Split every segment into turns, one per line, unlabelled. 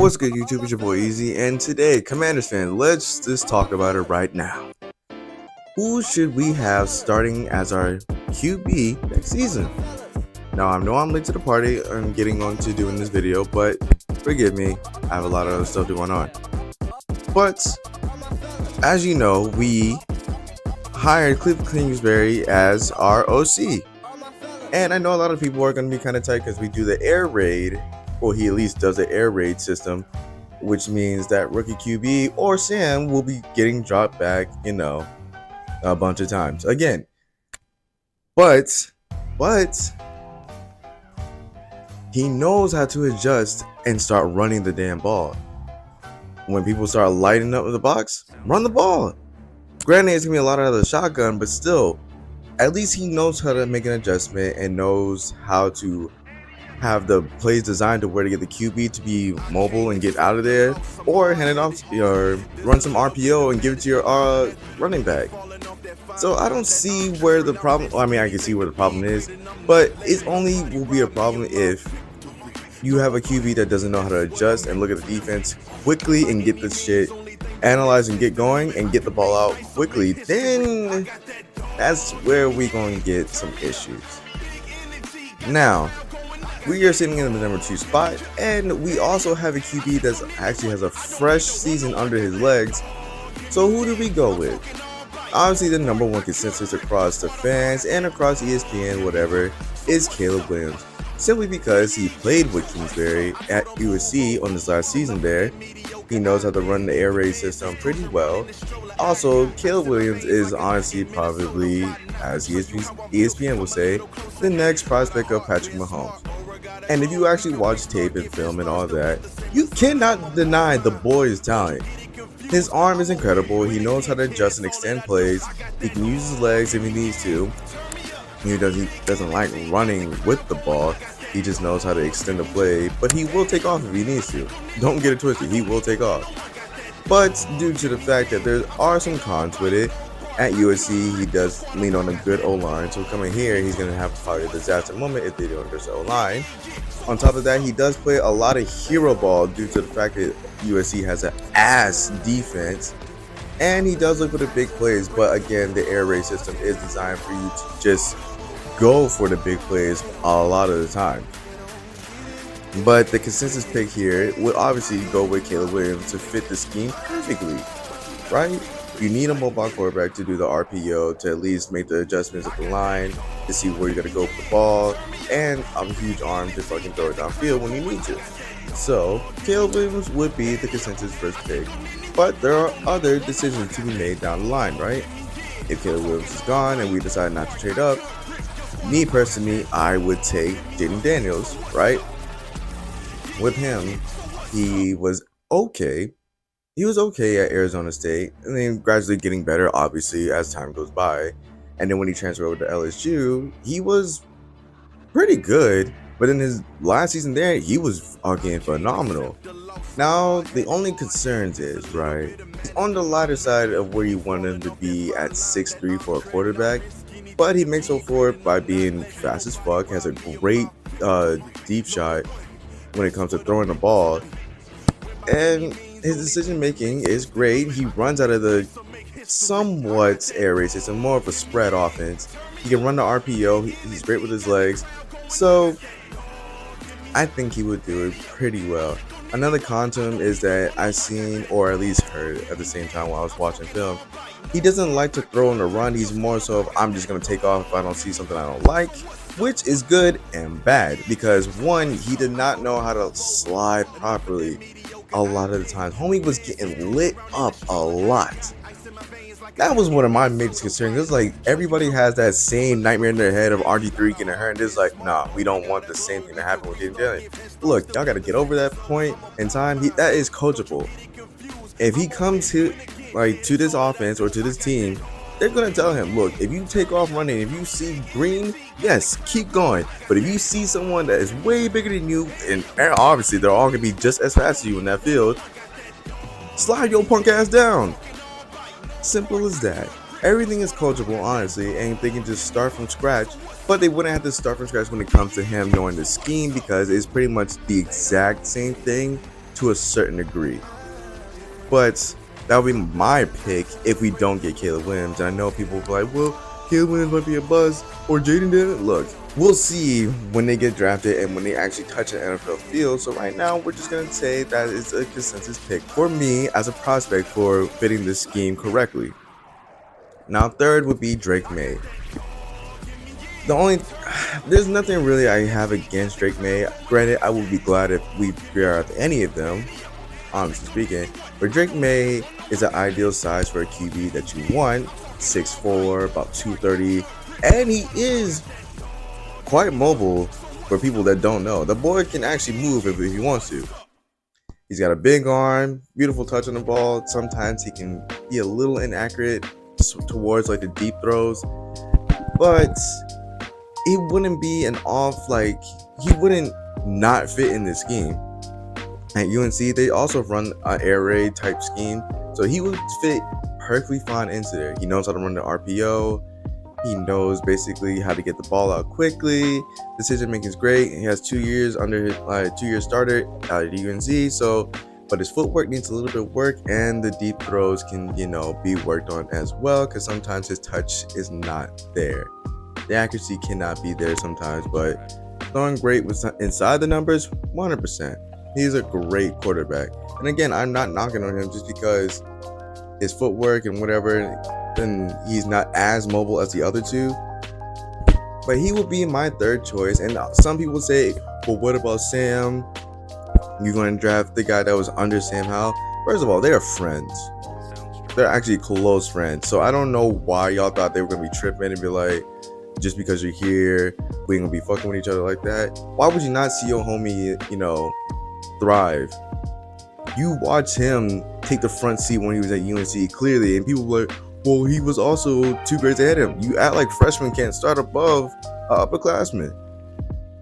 What's good, YouTube? It's your boy Easy, and today, Commanders fan, let's just talk about it right now. Who should we have starting as our QB next season? Now, I know I'm late to the party. I'm getting on to doing this video, but forgive me, I have a lot of other stuff going on. But as you know, we hired Cliff Kingsbury as our OC, and I know a lot of people are going to be kind of tight because we do the air raid. Well, he at least does the air raid system, which means that rookie QB or Sam will be getting dropped back, a bunch of times again. But he knows how to adjust and start running the damn ball. When people start lighting up the box, run the ball. Granted, it's gonna be a lot out of the shotgun, but still, at least he knows how to make an adjustment and knows how to have the plays designed to where to get the QB to be mobile and get out of there, or hand it off or run some RPO and give it to your running back. So I don't see where the problem. Well, I mean, I can see where the problem is, but it only will be a problem if you have a QB that doesn't know how to adjust and look at the defense quickly and get this shit analyzed and get going and get the ball out quickly. Then that's where we're going to get some issues. Now, we are sitting in the number 2 spot, and we also have a QB that actually has a fresh season under his legs. So who do we go with? Obviously, the number one consensus across the fans and across ESPN, whatever, is Caleb Williams. Simply because he played with Kingsbury at USC on his last season there. He knows how to run the air raid system pretty well. Also, Caleb Williams is honestly probably, as ESPN will say, the next prospect of Patrick Mahomes. And if you actually watch tape and film and all that, you cannot deny the boy's talent. His arm is incredible. He knows how to adjust and extend plays. He can use his legs if he needs to. He doesn't like running with the ball. He just knows how to extend the play, but he will take off if he needs to. Don't get it twisted. He will take off. But due to the fact that there are some cons with it, at USC, he does lean on a good O-line. So coming here, he's going to have probably a disaster moment if they don't address the O-line. On top of that, he does play a lot of hero ball due to the fact that USC has an ass defense. And he does look for the big plays. But again, the air raid system is designed for you to just go for the big plays a lot of the time. But the consensus pick here would obviously go with Caleb Williams to fit the scheme perfectly, right? You need a mobile quarterback to do the RPO, to at least make the adjustments at the line, to see where you're going to go with the ball, and a huge arm to fucking throw it downfield when you need to. So, Caleb Williams would be the consensus first pick. But there are other decisions to be made down the line, right? If Caleb Williams is gone and we decide not to trade up, me personally, I would take Jaden Daniels, right? With him, he was okay. He was okay at Arizona State, and then gradually getting better, obviously, as time goes by. And then when he transferred over to LSU, he was pretty good. But in his last season there, he was fucking phenomenal. Now, the only concerns is, right, he's on the lighter side of where you want him to be at 6'3" for a quarterback. But he makes up for it by being fast as fuck, has a great deep shot when it comes to throwing the ball. And his decision making is great. He runs out of the somewhat air raid system, more of a spread offense. He can run the RPO. He's great with his legs. So I think he would do it pretty well. Another con to him is that I've seen, or at least heard at the same time while I was watching film, he doesn't like to throw on the run. He's more so of, I'm just going to take off if I don't see something I don't like, which is good and bad because, one, he did not know how to slide properly a lot of the time. Homie was getting lit up a lot. That was one of my major concerns. It's like everybody has that same nightmare in their head of RG3 getting hurt, and it's like, nah, we don't want the same thing to happen with Jaden Daniels. Look, y'all got to get over that point in time. That is coachable. If he comes to this offense or to this team, they're going to tell him, look, if you take off running, if you see green, yes, keep going. But if you see someone that is way bigger than you, and obviously they're all going to be just as fast as you in that field, slide your punk ass down. Simple as that. Everything is coachable, honestly, and they can just start from scratch. But they wouldn't have to start from scratch when it comes to him knowing the scheme, because it's pretty much the exact same thing to a certain degree. But that would be my pick if we don't get Caleb Williams. And I know people will be like, well, Caleb Williams might be a buzz, or Jaden didn't. Look, we'll see when they get drafted and when they actually touch an NFL field. So right now, we're just going to say that it's a consensus pick for me as a prospect for fitting this scheme correctly. Now, third would be Drake May. There's nothing really I have against Drake May. Granted, I would be glad if we figure out any of them, honestly speaking. But Drake May is an ideal size for a QB that you want. 6'4", about 230, and he is quite mobile for people that don't know. The boy can actually move if he wants to. He's got a big arm, beautiful touch on the ball. Sometimes he can be a little inaccurate towards like the deep throws, but it wouldn't be an off, like he wouldn't not fit in this scheme. At UNC, they also run an air raid type scheme, so he would fit perfectly fine into there. He knows how to run the RPO. He knows basically how to get the ball out quickly. Decision making is great. He has 2 years under his 2-year starter out at UNC. So, but his footwork needs a little bit of work, and the deep throws can, be worked on as well, because sometimes his touch is not there. The accuracy cannot be there sometimes, but throwing great with inside the numbers, 100%. He's a great quarterback. And again, I'm not knocking on him just because his footwork and whatever, then he's not as mobile as the other two. But he will be my third choice. And some people say, well, what about Sam? You're going to draft the guy that was under Sam Howell? First of all, they are friends. They're actually close friends. So I don't know why y'all thought they were going to be tripping and be like, just because you're here, we ain't going to be fucking with each other like that. Why would you not see your homie, thrive? You watch him take the front seat when he was at UNC clearly, and people were like, well, he was also 2 grades ahead of him. You act like freshmen can't start above upperclassmen.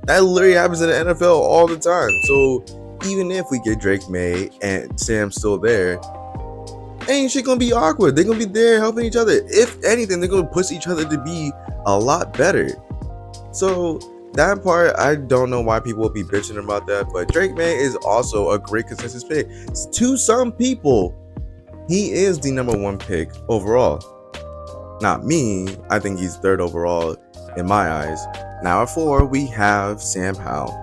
That literally happens in the NFL all the time. So even if we get Drake May and Sam's still there, ain't shit gonna be awkward. They're gonna be there helping each other. If anything, they're gonna push each other to be a lot better. So that part, I don't know why people will be bitching about that, but Drake May is also a great consensus pick. To some people, he is the number 1 pick overall. Not me. I think he's 3rd overall in my eyes. Now at 4, we have Sam Howell.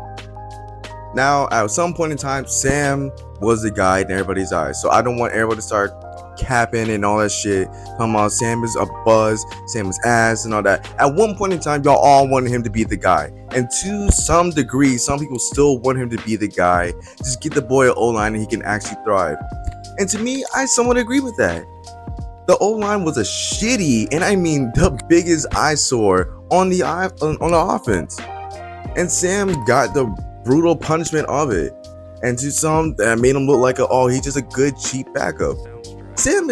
Now, at some point in time, Sam was the guy in everybody's eyes. So I don't want everybody to start capping and all that shit. Talking about Sam is a buzz, Sam is ass and all that. At one point in time, y'all all wanted him to be the guy. And to some degree, some people still want him to be the guy. Just get the boy an O-line and he can actually thrive. And to me, I somewhat agree with that. The O-line was a shitty, and I mean the biggest eyesore on the offense. And Sam got the brutal punishment of it. And to some, that made him look like he's just a good cheap backup. Sam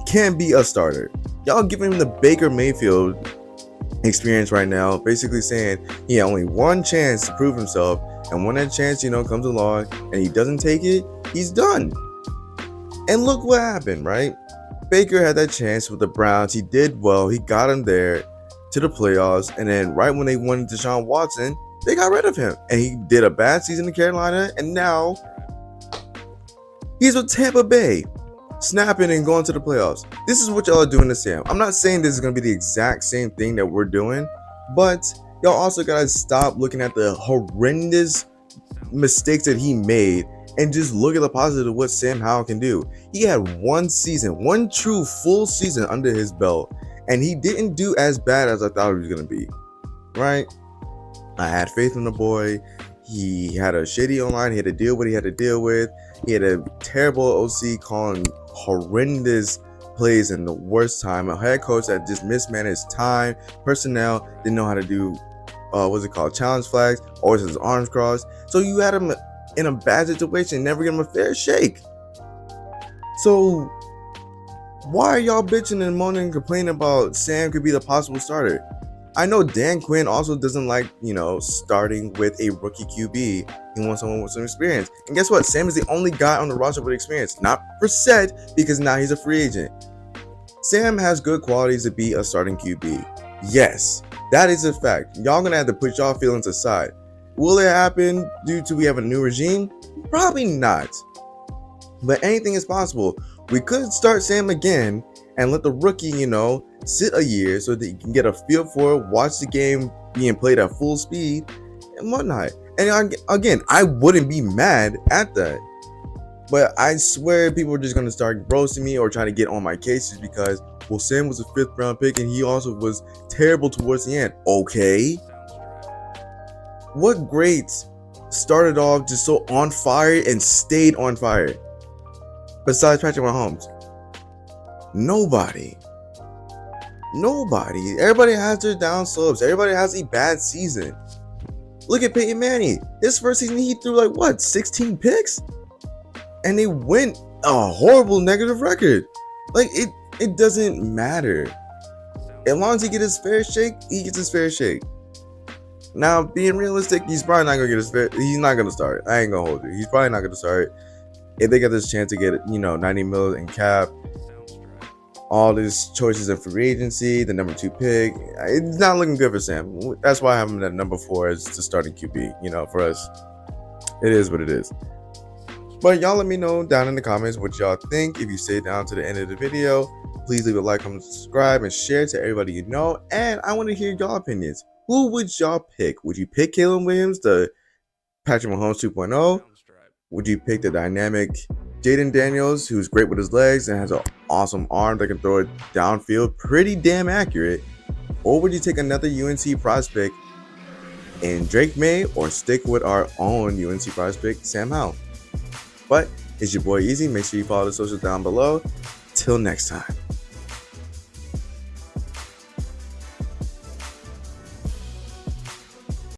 can be a starter. Y'all giving him the Baker Mayfield experience right now, basically saying he had only one chance to prove himself, and when that chance, comes along and he doesn't take it, he's done. And look what happened, right? Baker had that chance with the Browns. He did well. He got him there to the playoffs, and then right when they wanted Deshaun Watson, they got rid of him, and he did a bad season in Carolina, and now he's with Tampa Bay, snapping and going to the playoffs. This is what y'all are doing to Sam. I'm not saying this is going to be the exact same thing that we're doing, but y'all also got to stop looking at the horrendous mistakes that he made and just look at the positive of what Sam Howell can do. He had one true full season under his belt, and he didn't do as bad as I thought he was going to be, right? I had faith in the boy. He had a shitty online. He had to deal with what he had to deal with. He had a terrible OC calling horrendous plays in the worst time. A head coach that just mismanaged time, personnel, didn't know how to do, challenge flags, always has his arms crossed. So you had him in a bad situation, never give him a fair shake. So why are y'all bitching and moaning and complaining about Sam could be the possible starter? I know Dan Quinn also doesn't like, starting with a rookie QB. He wants someone with some experience. And guess what? Sam is the only guy on the roster with experience. Not Brissett, because now he's a free agent. Sam has good qualities to be a starting QB. Yes, that is a fact. Y'all gonna have to put y'all feelings aside. Will it happen due to we have a new regime? Probably not. But anything is possible. We could start Sam again and let the rookie, sit a year so that you can get a feel for it, watch the game being played at full speed and whatnot. And again, I wouldn't be mad at that. But I swear people are just going to start roasting me or trying to get on my cases because, well, Sam was a 5th round pick and he also was terrible towards the end. Okay. What greats started off just so on fire and stayed on fire? Besides Patrick Mahomes. Nobody. Everybody has their down slopes. Everybody has a bad season. Look at Peyton Manning. His first season, he threw 16 picks? And they went a horrible negative record. It doesn't matter. As long as he gets his fair shake, he gets his fair shake. Now, being realistic, he's probably not gonna get his fair. He's not gonna start. I ain't gonna hold you. He's probably not gonna start. If they get this chance to get 90 mil in cap, all these choices in free agency, the number 2 pick, it's not looking good for Sam. That's why I have him at number 4 as the starting QB. For us, it is what it is. But y'all let me know down in the comments what y'all think. If you stay down to the end of the video, please leave a like, comment, subscribe, and share to everybody you know. And I want to hear y'all opinions. Who would y'all pick? Would you pick Caleb Williams, the Patrick Mahomes 2.0? Would you pick the dynamic Jaden Daniels, who's great with his legs and has an awesome arm that can throw it downfield, pretty damn accurate? Or would you take another UNC prospect in Drake May, or stick with our own UNC prospect, Sam Howell? But it's your boy Easy. Make sure you follow the socials down below. Till next time.